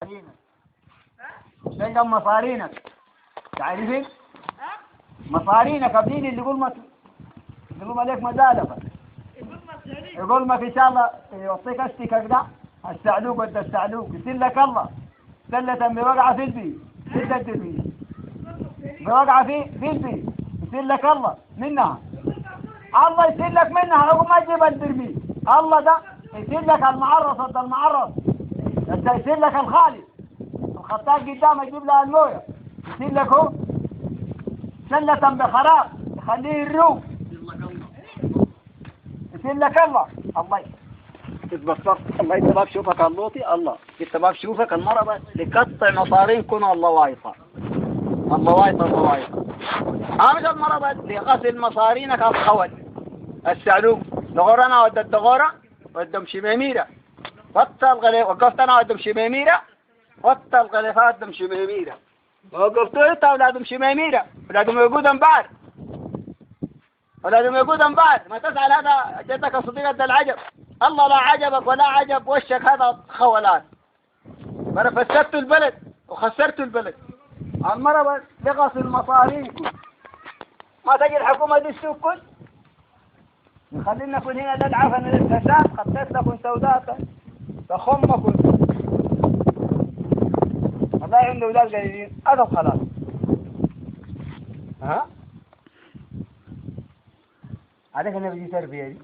شيء مصارينك تعرفين مصارينك ابنين اللي يقول ما يقول عليك مزالفه يقول ما في شاء الله يعطيك اشتكك ده السعلوك وانت السعلوك يصير لك الله سلة بوقعة في البي سلة البي بوقعة في البي يصير لك الله منها الله يصير لك منها عقب ما تجيب البرمي الله ده يصير لك المعرص ضد المعرص انت يصير لك الخالد الخطاط قدامك يجيب لها المويه يصير لك هو سلة بخراب يخليه الروح يصير لك الله تتبصرت الله يتباب شوفك اللوطي الله يتباب شوفك المرضى لقطع مصارين كنا الله وايطة الله وايطة مش المرضى لغسل مصارينك الخول السعلوك دغورنا ودى الدغورة ودى مشميميرة وقفت انا ودى مشميميرة وطى الغلفات دم شميميرة وقفتوا انت اولادهم شميميرة اولادهم يقودن بعد ما تسأل هذا جدك صديقة العجب الله لا عجبك ولا عجب وشك هذا خولات مرة فسدت البلد وخسرت البلد المرة لغص المصارين ما تجي الحكومة دي السوق كل نخلينا نكون هنا للعفن للفساد خطيت لكم سوداتا تخمكم والله عنده أولاد قليلين هذا خلاص ها عليك أنا بيجي تربية دي